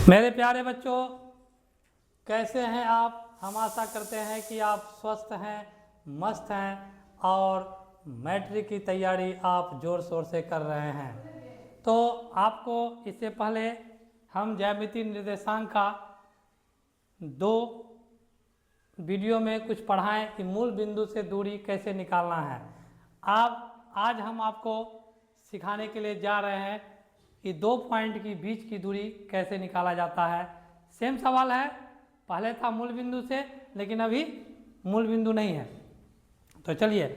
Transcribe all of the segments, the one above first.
मेरे प्यारे बच्चों, कैसे हैं आप? हम आशा करते हैं कि आप स्वस्थ हैं, मस्त हैं और मैट्रिक की तैयारी आप ज़ोर शोर से कर रहे हैं। तो आपको इससे पहले हम ज्यामितीय निर्देशांक का 2 वीडियो में कुछ पढ़ाएं कि मूल बिंदु से दूरी कैसे निकालना है। आज हम आपको सिखाने के लिए जा रहे हैं कि 2 पॉइंट की बीच की दूरी कैसे निकाला जाता है। सेम सवाल है, पहले था मूल बिंदु से, लेकिन अभी मूल बिंदु नहीं है। तो चलिए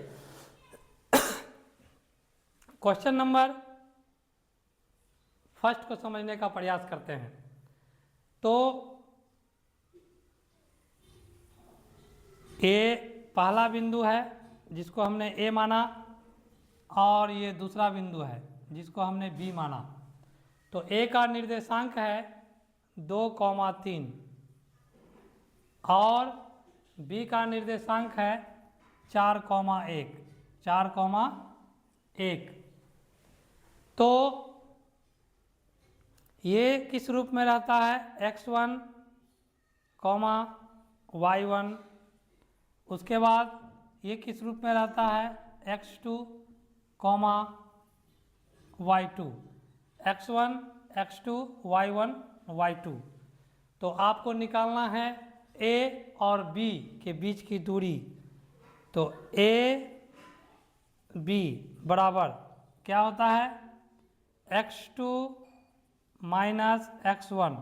क्वेश्चन नंबर फर्स्ट को समझने का प्रयास करते हैं। तो ए पहला बिंदु है जिसको हमने ए माना, और ये दूसरा बिंदु है जिसको हमने बी माना। तो ए का निर्देशांक है 2,3 और बी का निर्देशांक है 4,1। तो ये किस रूप में रहता है? x1, y1। उसके बाद ये किस रूप में रहता है? x2, y2। x1, x2, y1, y2। तो आपको निकालना है a और b के बीच की दूरी। तो a b बराबर क्या होता है? x2 माइनस x1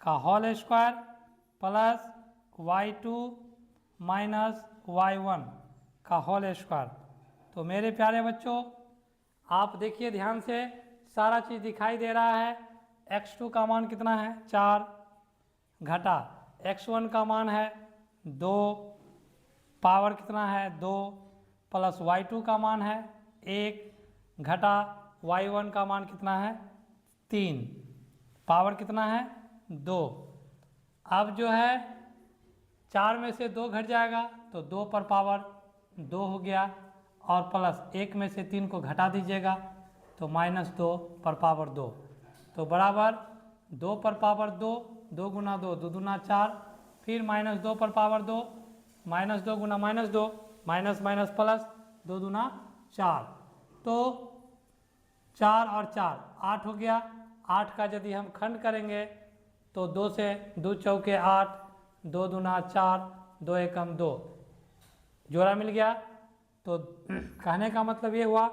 का whole square plus y2 minus y1 का होल स्क्वायर। तो मेरे प्यारे बच्चों, आप देखिए ध्यान से, सारा चीज़ दिखाई दे रहा है। x2 का मान कितना है? 4 घटा x1 का मान है 2, पावर कितना है? 2 प्लस y2 का मान है 1 घटा y1 का मान कितना है? 3, पावर कितना है? 2। अब जो है 4 में से 2 घट जाएगा तो 2 पर पावर 2 हो गया, और प्लस 1 में से 3 को घटा दीजिएगा तो -2 पर पावर 2। तो बराबर 2 पर पावर 2, 2 गुना 2, 2 दूना 4, फिर -2 पर पावर 2, -2 गुना -2, माइनस माइनस प्लस 2 दूना 4। तो 4 और 4 8 हो गया। 8 का यदि हम खंड करेंगे तो 2 से 2 चौके 8, 2 दूना 4, 2 एकम 2, जोड़ा मिल गया। तो कहने का मतलब ये हुआ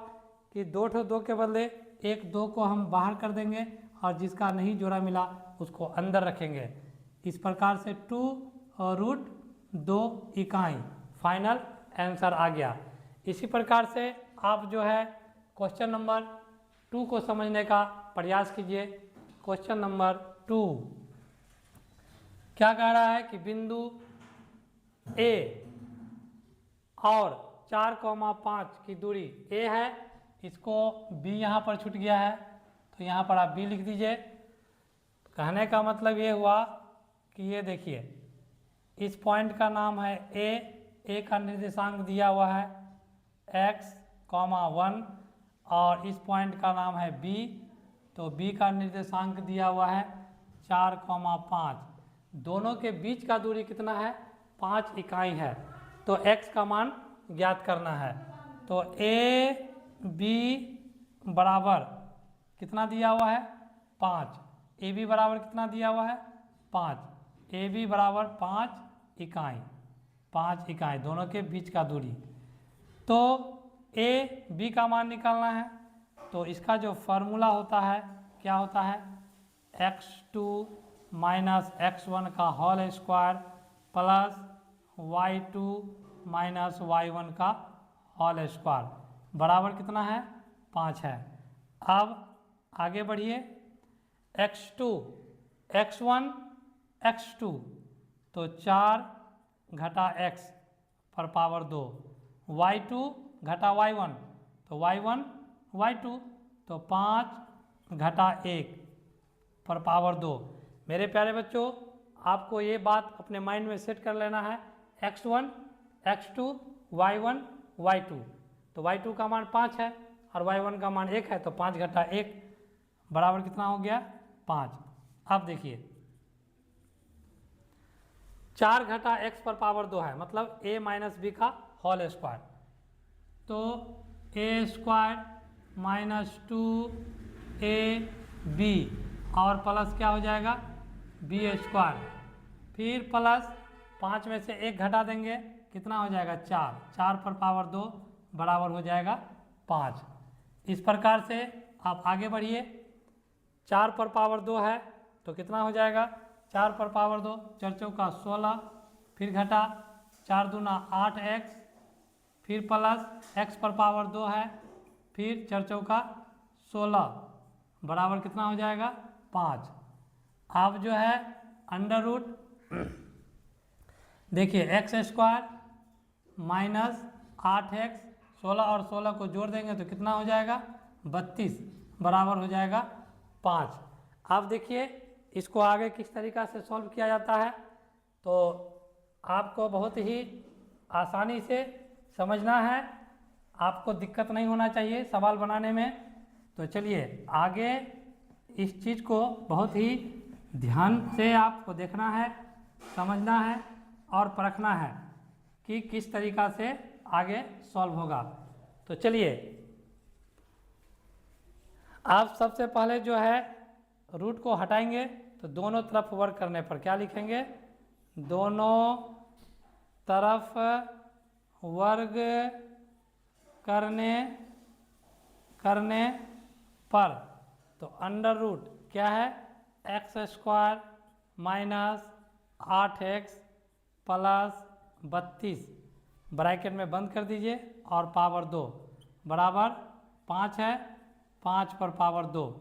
कि 2 के बदले 1 2 को हम बाहर कर देंगे और जिसका नहीं जोड़ा मिला उसको अंदर रखेंगे। इस प्रकार से 2√2 इकाई फाइनल आंसर आ गया। इसी प्रकार से आप जो है क्वेश्चन नंबर 2 को समझने का प्रयास कीजिए। क्वेश्चन नंबर 2 क्या कह रहा है कि बिंदु ए और 4,5 की दूरी ए है, इसको बी यहाँ पर छूट गया है तो यहाँ पर आप बी लिख दीजिए। कहने का मतलब ये हुआ कि ये देखिए, इस पॉइंट का नाम है ए का निर्देशांक दिया हुआ है x, 1 और इस पॉइंट का नाम है बी, तो बी का निर्देशांक दिया हुआ है 4,5। दोनों के बीच का दूरी कितना है? 5 इकाई है। तो x का मान ज्ञात करना है। तो ए बी बराबर कितना दिया हुआ है? 5। ए बी बराबर कितना दिया हुआ है? 5। ए बी बराबर 5 इकाई, 5 इकाई दोनों के बीच का दूरी। तो ए बी का मान निकालना है। तो इसका जो फॉर्मूला होता है क्या होता है? x2 माइनस x1 का whole square plus y2 minus y1 का होल स्क्वायर बराबर कितना है? 5 है। अब आगे बढ़िए, x2 x1 x2 तो 4 घटा x पर पावर 2, y2 घटा y1 तो y1 y2 तो 5 घटा 1 पर पावर 2। मेरे प्यारे बच्चों, आपको ये बात अपने माइंड में सेट कर लेना है। x1 x2 y1 y2, तो y2 का मान 5 है और y1 का मान 1 है, तो 5 घटा 1 बराबर कितना हो गया? 5। अब देखिए 4 घटा x पर पावर 2 है, मतलब a माइनस बी का होल स्क्वायर, तो a स्क्वायर माइनस 2ab और प्लस क्या हो जाएगा b स्क्वायर, फिर प्लस 5 में से 1 घटा देंगे, कितना हो जाएगा 4, 4 पर पावर 2 बराबर हो जाएगा 5। इस प्रकार से आप आगे बढ़िए, 4 पर पावर 2 है तो कितना हो जाएगा 4 पर पावर 2, 4 चौका 16, फिर घटा 4 दूना 8x, फिर प्लस x पर पावर 2 है, फिर 4 चौका 16 बराबर कितना हो जाएगा 5। अब जो है अंडर रूट देखिए एक्स स्क्वायर माइनस 8x, 16 और 16 को जोड़ देंगे तो कितना हो जाएगा 32 बराबर हो जाएगा 5। अब देखिए इसको आगे किस तरीक़ा से सॉल्व किया जाता है, तो आपको बहुत ही आसानी से समझना है, आपको दिक्कत नहीं होना चाहिए सवाल बनाने में। तो चलिए आगे इस चीज़ को बहुत ही ध्यान से आपको देखना है, समझना है और परखना है कि किस तरीक़ा से आगे सॉल्व होगा। तो चलिए आप सबसे पहले जो है रूट को हटाएंगे, तो दोनों तरफ वर्क करने पर क्या लिखेंगे, दोनों तरफ वर्ग करने पर, तो अंडर रूट क्या है x square minus 8x plus 32 bracket में बंद कर दीजिए और पावर 2 बराबर 5 है, 5 पर पावर 2,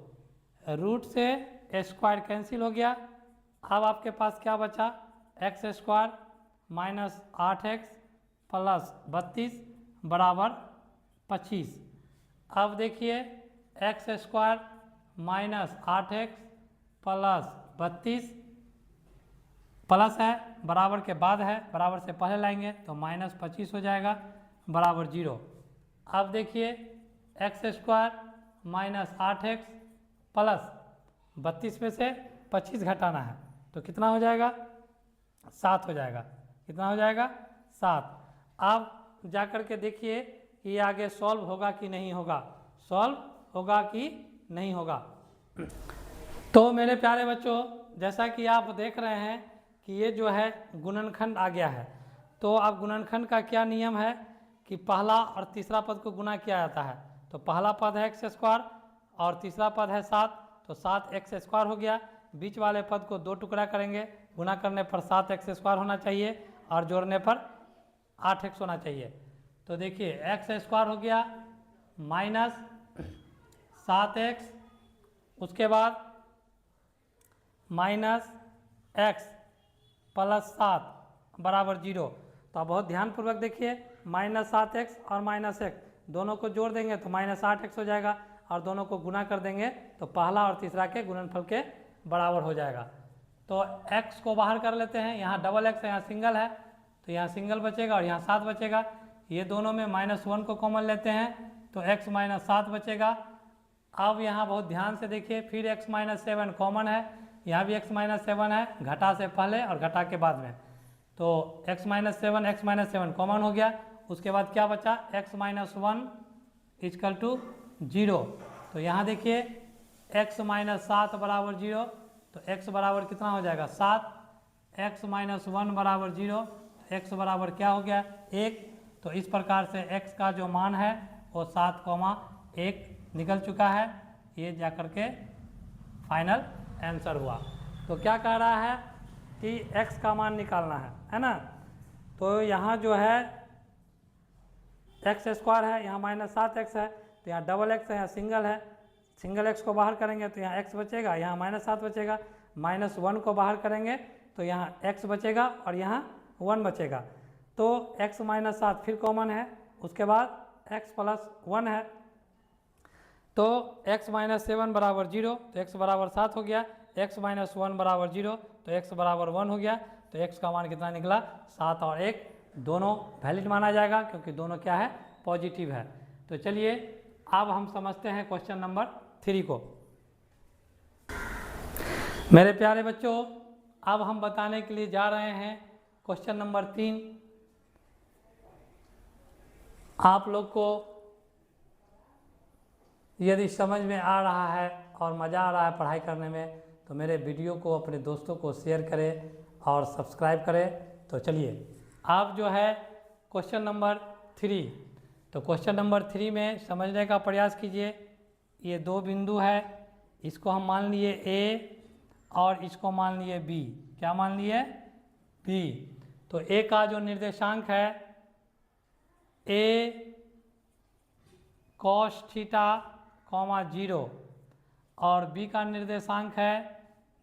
रूट से स्क्वायर कैंसिल हो गया। अब आपके पास क्या बचा x square minus 8x plus 32 बराबर 25। अब देखिए x square minus 8x plus 32 plus है बराबर के बाद है, बराबर से पहले लाएंगे तो माइनस 25 हो जाएगा बराबर 0। अब देखिए x square minus 8x plus 32 में से 25 घटाना है तो कितना हो जाएगा 7 हो जाएगा, कितना हो जाएगा 7। अब जा कर के देखिए कि आगे सॉल्व होगा कि नहीं होगा, सॉल्व होगा कि नहीं होगा। तो मेरे प्यारे बच्चों जैसा कि आप देख रहे हैं कि ये जो है गुणनखंड आ गया है, तो अब गुणनखंड का क्या नियम है कि पहला और तीसरा पद को गुना किया जाता है। तो पहला पद है एक्स स्क्वायर और तीसरा पद है 7, तो 7x स्क्वायर हो गया, बीच वाले पद को 2 टुकड़ा करेंगे, गुना करने पर 7x स्क्वायर होना चाहिए और जोड़ने पर 8x होना चाहिए। तो देखिए एक्स स्क्वायर हो गया माइनस 7x, उसके बाद माइनस x प्लस 7 बराबर 0। तो आप बहुत ध्यानपूर्वक देखिए, माइनस 7x और माइनस x दोनों को जोड़ देंगे तो माइनस 8x हो जाएगा और दोनों को गुना कर देंगे तो पहला और तीसरा के गुणनफल के बराबर हो जाएगा। तो x को बाहर कर लेते हैं, यहाँ डबल x है, यहाँ सिंगल है, तो यहाँ सिंगल बचेगा और यहाँ 7 बचेगा। ये दोनों में -1 को कॉमन लेते हैं तो x माइनस 7 बचेगा। अब यहाँ बहुत ध्यान से देखिए, फिर x माइनस 7 कॉमन है, यहाँ भी x माइनस 7 है, घटा से पहले और घटा के बाद में, तो x माइनस 7 कॉमन हो गया। उसके बाद क्या बचा x माइनस 1 इजकल टू 0। तो यहाँ देखिए x माइनस 7 बराबर 0, तो x बराबर कितना हो जाएगा 7, x माइनस 1 बराबर 0, x बराबर क्या हो गया 1। तो इस प्रकार से x का जो मान है वो 7,1 निकल चुका है। ये जा कर के फाइनल आंसर हुआ। तो क्या कह रहा है कि x का मान निकालना है ना। तो यहाँ जो है एक्स स्क्वायर है, यहाँ माइनस 7x है, तो यहाँ डबल x है, यहाँ सिंगल है, सिंगल x को बाहर करेंगे तो यहाँ x बचेगा, यहाँ माइनस 7 बचेगा, -1 को बाहर करेंगे तो यहाँ x बचेगा और यहाँ 1 बचेगा। तो x माइनस 7 फिर कॉमन है, उसके बाद x प्लस 1 है, तो x माइनस 7 बराबर 0, तो x बराबर 7 हो गया, x माइनस 1 बराबर 0, तो x बराबर 1 हो गया। तो x का मान कितना निकला 7 और 1 दोनों वैलिड माना जाएगा क्योंकि दोनों क्या है पॉजिटिव है। तो चलिए अब हम समझते हैं क्वेश्चन नंबर 3 को। मेरे प्यारे बच्चों, अब हम बताने के लिए जा रहे हैं क्वेश्चन नंबर 3। आप लोग को यदि समझ में आ रहा है और मज़ा आ रहा है पढ़ाई करने में, तो मेरे वीडियो को अपने दोस्तों को शेयर करें और सब्सक्राइब करें। तो चलिए, आप जो है क्वेश्चन नंबर 3, तो क्वेश्चन नंबर 3 में समझने का प्रयास कीजिए। ये दो बिंदु है, इसको हम मान लिए ए और इसको मान लिए बी। क्या मान लिए? बी। तो ए का जो निर्देशांक है ए कॉस थीटा कॉमा 0 और बी का निर्देशांक है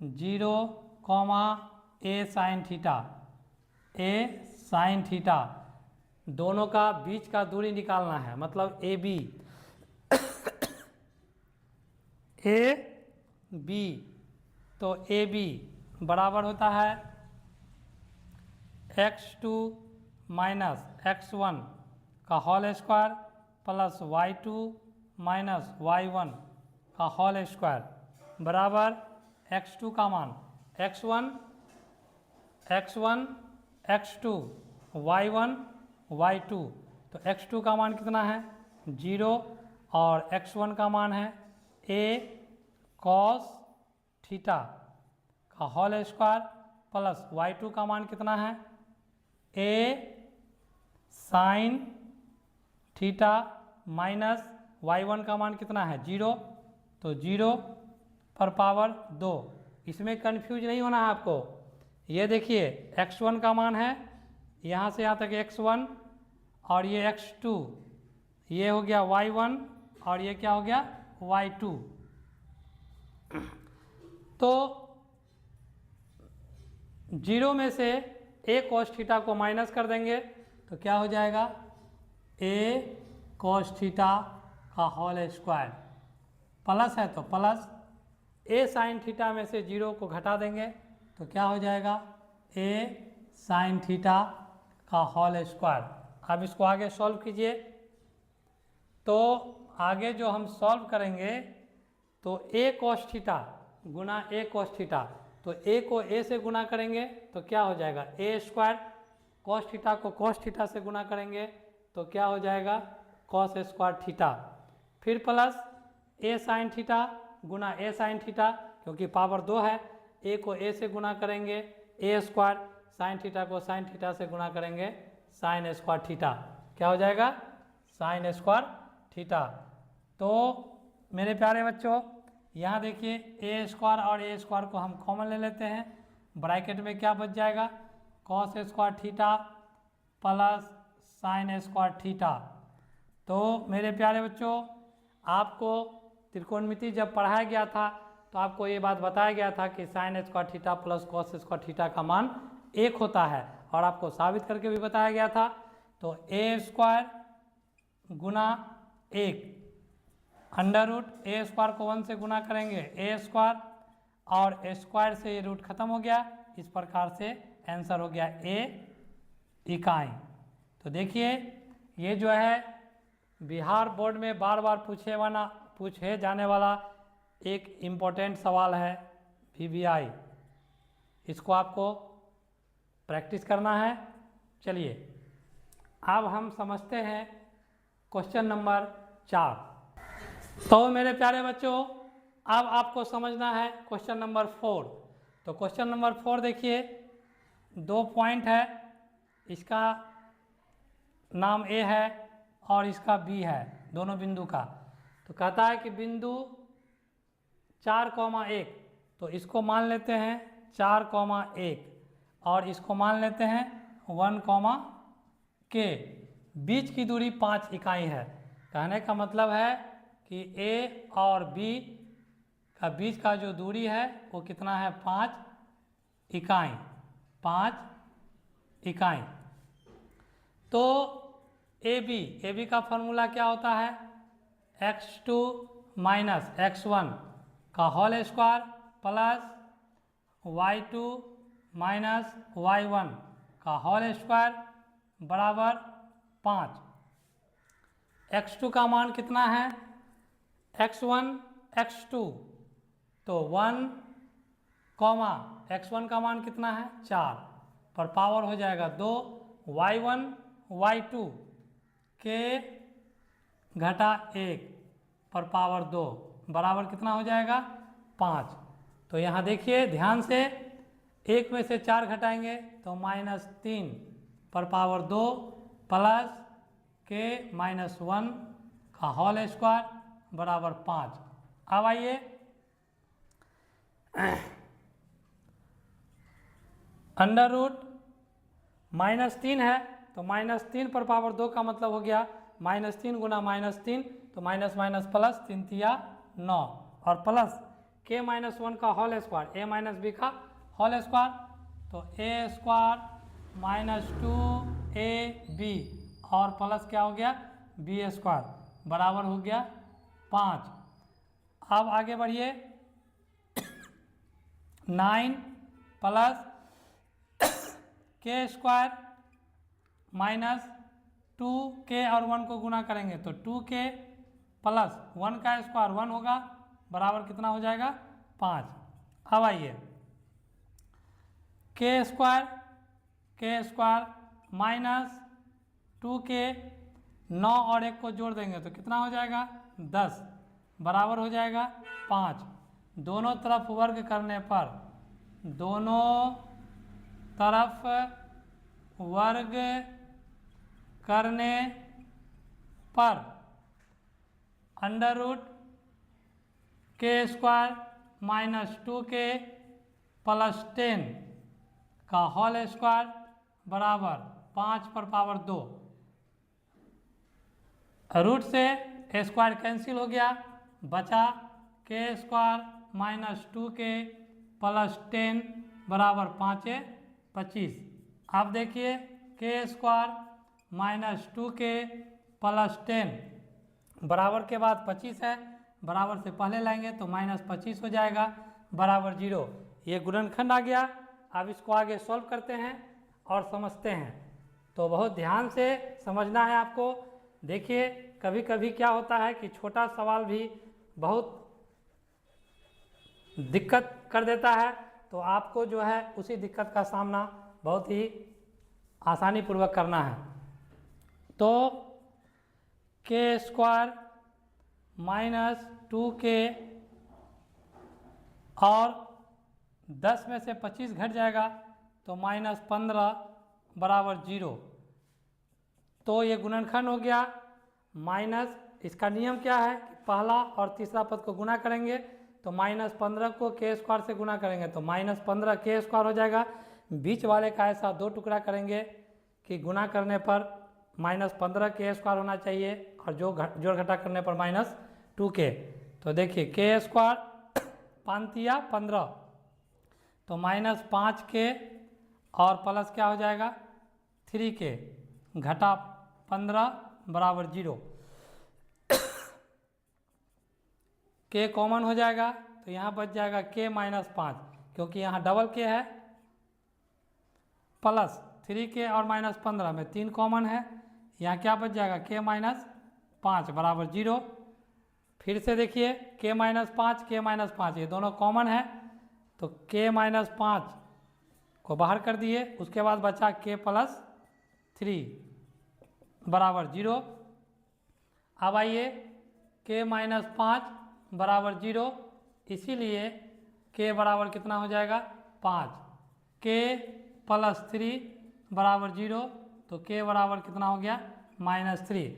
0 कॉमा ए साइन थीटा। ए साइन थीटा दोनों का बीच का दूरी निकालना है, मतलब ए बी ए बी। तो ए बी बराबर होता है x2 माइनस x1 का whole square plus y2 minus y1 का होल स्क्वायर बराबर x2 का मान x1 x2 y1 y2। तो x2 का मान कितना है? 0 और x1 का मान है a कॉस थीटा का होल स्क्वायर प्लस y2 का मान कितना है? a sine theta minus y1 का मान कितना है? 0। तो 0 पर पावर 2। इसमें कंफ्यूज नहीं होना है आपको। ये देखिए x1 का मान है यहाँ से यहाँ तक x1 और ये x2, ये हो गया y1 और ये क्या हो गया? y2। तो 0 में से a cos थीटा को माइनस कर देंगे तो क्या हो जाएगा? a cos थीटा का होल स्क्वायर प्लस है तो प्लस a साइन थीटा में से 0 को घटा देंगे तो क्या हो जाएगा? a साइन थीटा का होल स्क्वायर। अब इसको आगे सॉल्व कीजिए। तो आगे जो हम सॉल्व करेंगे तो a cos थीटा गुना a cos थीटा, तो a को a से गुना करेंगे तो क्या हो जाएगा? a square. cos थीटा को cos थीटा से गुना करेंगे तो क्या हो जाएगा? cos square theta. फिर प्लस a साइन थीटा गुना a साइन थीटा, क्योंकि पावर 2 है, a को a से गुना करेंगे a स्क्वायर, साइन थीटा को साइन थीटा से गुना करेंगे साइन स्क्वायर थीटा। क्या हो जाएगा? Sine square theta. तो मेरे प्यारे बच्चों, यहाँ देखिए ए स्क्वायर और ए स्क्वायर को हम कॉमन ले लेते हैं। ब्रैकेट में क्या बच जाएगा? Cos square theta plus sign square theta. तो मेरे प्यारे बच्चों, आपको त्रिकोणमिति जब पढ़ाया गया था तो आपको ये बात बताया गया था कि sign square theta plus cos square theta का मान 1 होता है, और आपको साबित करके भी बताया गया था। तो ए स्क्वायर गुना 1 अंडर रूट ए स्क्वायर को 1 से गुना करेंगे ए स्क्वायर, और स्क्वायर से ये रूट खत्म हो गया। इस प्रकार से आंसर हो गया ए इकाई। तो देखिए, ये जो है बिहार बोर्ड में बार बार पूछे जाने वाला एक इम्पोर्टेंट सवाल है VBI। इसको आपको प्रैक्टिस करना है। चलिए, अब हम समझते हैं क्वेश्चन नंबर 4। तो मेरे प्यारे बच्चों, अब आपको समझना है क्वेश्चन नंबर 4। तो क्वेश्चन नंबर 4 देखिए, 2 पॉइंट है, इसका नाम A है और इसका B है, दोनों बिंदु का। तो कहता है कि बिंदु 4,1, तो इसको मान लेते हैं 4,1 और इसको मान लेते हैं 1,k। बीच की दूरी 5 इकाई है। कहने का मतलब है कि A और B का बीच का जो दूरी है वो कितना है? 5 इकाई। 5 इकाई। तो AB का फॉर्मूला क्या होता है? x2 माइनस x1 का whole square plus y2 minus y1 का होल स्क्वायर बराबर 5। x2 का मान कितना है? x1 x2, तो 1 कॉमा x1 का मान कितना है 4 पर पावर हो जाएगा 2 y1 y2 के घटा 1 पर पावर 2 बराबर कितना हो जाएगा 5। तो यहाँ देखिए ध्यान से, एक में से 4 घटाएंगे तो -3 पर पावर 2 प्लस के -1 का होल स्क्वायर बराबर 5। अब आइए अंडर रूट -3 है तो -3 पर पावर 2 का मतलब हो गया -3 गुना -3 तो माइनस माइनस प्लस 3 तिया 9 और प्लस के -1 का whole square a minus B का होल स्क्वायर तो a स्क्वायर -2ab और प्लस क्या हो गया b स्क्वायर बराबर हो गया 5। अब आगे बढ़िए 9 प्लस के स्क्वायर -2k और 1 को गुना करेंगे तो 2k प्लस 1 का स्क्वायर 1 होगा बराबर कितना हो जाएगा 5। अब आइए के स्क्वायर -2k 9 और 1 को जोड़ देंगे तो कितना हो जाएगा 10 बराबर हो जाएगा 5। दोनों तरफ वर्ग करने पर दोनों तरफ वर्ग करने पर अंडर रूट के स्क्वायर -2k प्लस 10 का होल स्क्वायर बराबर 5 पर पावर 2। रूट से स्क्वायर कैंसिल हो गया, बचा के स्क्वायर -2k प्लस 10 बराबर 5 25। अब देखिए के स्क्वायर -2k प्लस 10 बराबर के बाद 25 है, बराबर से पहले लाएंगे तो -25 हो जाएगा बराबर 0। ये गुणनखंड आ गया। अब इसको आगे सॉल्व करते हैं और समझते हैं। तो बहुत ध्यान से समझना है आपको। देखिए कभी कभी क्या होता है कि छोटा सवाल भी बहुत दिक्कत कर देता है, तो आपको जो है उसी दिक्कत का सामना बहुत ही आसानी पूर्वक करना है। तो के स्क्वायर -2k और 10 में से 25 घट जाएगा तो -15 बराबर 0। तो ये गुणनखंड हो गया। माइनस इसका नियम क्या है कि पहला और तीसरा पद को गुना करेंगे तो -15 को के स्क्वायर से गुना करेंगे तो -15 के स्क्वायर हो जाएगा। बीच वाले का ऐसा 2 टुकड़ा करेंगे कि गुना करने पर -15 के स्क्वायर होना चाहिए और जोड़ घटा करने पर -2k। तो देखिए के स्क्वायर 5 या 15 तो -5k और प्लस क्या हो जाएगा 3k घटा 15 बराबर 0। k कॉमन हो जाएगा तो यहाँ बच जाएगा k -5 क्योंकि यहाँ डबल k है, प्लस 3k और -15 में 3 कॉमन है, यहाँ क्या बच जाएगा k -5 बराबर 0। फिर से देखिए k -5 ये दोनों कॉमन है तो k -5 को बाहर कर दिए, उसके बाद बचा k + 3 बराबर 0। अब आइए k -5 बराबर 0, इसीलिए k बराबर कितना हो जाएगा 5। k + 3 बराबर 0 तो k बराबर कितना हो गया -3।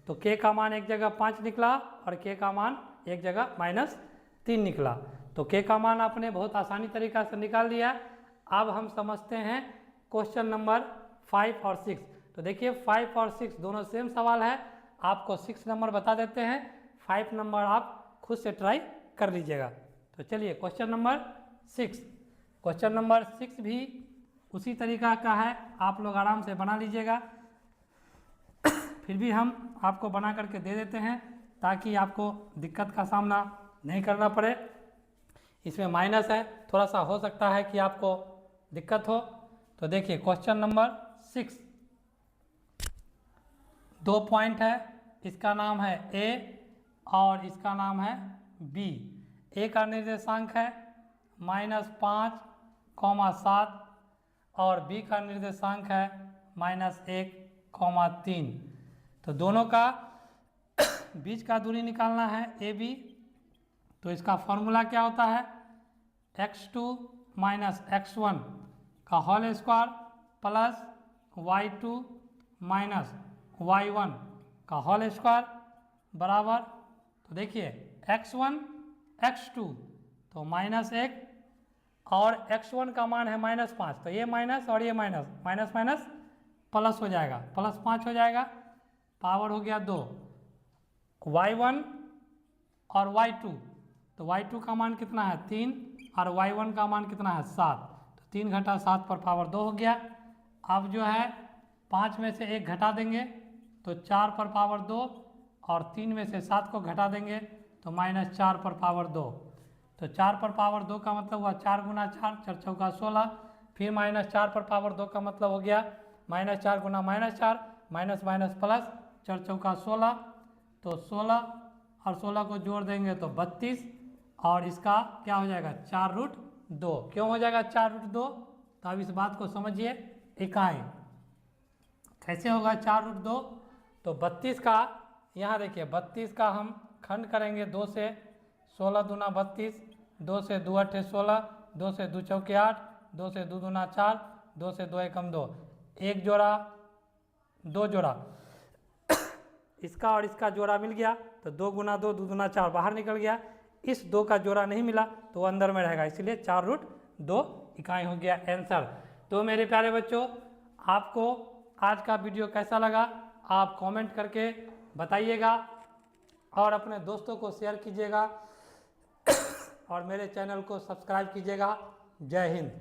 तो k का मान एक जगह 5 निकला और k का मान एक जगह -3 निकला। तो k का मान आपने बहुत आसानी तरीका से निकाल लिया। अब हम समझते हैं क्वेश्चन नंबर 5 और 6। तो देखिए 5 और 6 दोनों सेम सवाल है। आपको 6 नंबर बता देते हैं, 5 नंबर आप खुद से ट्राई कर लीजिएगा। तो चलिए क्वेश्चन नंबर 6। क्वेश्चन नंबर 6 भी उसी तरीका का है, आप लोग आराम से बना लीजिएगा। फिर भी हम आपको बना करके दे देते हैं ताकि आपको दिक्कत का सामना नहीं करना पड़े। इसमें माइनस है, थोड़ा सा हो सकता है कि आपको दिक्कत हो। तो देखिए क्वेश्चन नंबर 6 2 पॉइंट है, इसका नाम है A और इसका नाम है B। A का निर्देशांक है -5, 7 और बी का निर्देशांक है -1, 3। तो दोनों का बीच का दूरी निकालना है ए बी। तो इसका फॉर्मूला क्या होता है, x2 - x1 का whole square plus y2 - y1 का होल स्क्वायर बराबर। तो देखिए x1 x2 तो -1 और x1 का मान है -5, तो ये माइनस और ये माइनस, माइनस माइनस प्लस हो जाएगा, +5 हो जाएगा, पावर हो गया 2। y1 और y2, तो y2 का मान कितना है 3 और y1 का मान कितना है 7, तो 3 घटा 7 पर पावर 2 हो गया। अब जो है 5 में से 1 घटा देंगे तो 4 पर पावर 2 और 3 में से 7 को घटा देंगे तो -4 पर पावर 2। तो 4 पर पावर 2 का मतलब हुआ 4 गुना 4, 4 चौका 16, फिर -4 पर पावर 2 का मतलब हो गया -4 गुना -4, माइनस माइनस प्लस, 4 चौका 16, तो 16 और 16 को जोड़ देंगे तो 32 और इसका क्या हो जाएगा 4√2। क्यों हो जाएगा 4√2, तो अब इस बात को समझिए। इकाई कैसे होगा 4√2, तो 32 का यहाँ देखिए 32 का हम खंड करेंगे 2 से, 16 दूना 32, 2 से 2 8 16, 2 से 2 चौके 8, 2 से 2 दूना 4, 2 से 2 एकम 2, एक जोड़ा 2 जोड़ा इसका और इसका जोड़ा मिल गया तो 2 गुना 2, 2 दूना 4 बाहर निकल गया। इस 2 का जोड़ा नहीं मिला तो वो अंदर में रहेगा, इसलिए 4√2 इकाई हो गया आंसर। तो मेरे प्यारे बच्चों, आपको आज का वीडियो कैसा लगा आप कमेंट करके बताइएगा और अपने दोस्तों को शेयर कीजिएगा और मेरे चैनल को सब्सक्राइब कीजिएगा। जय हिंद।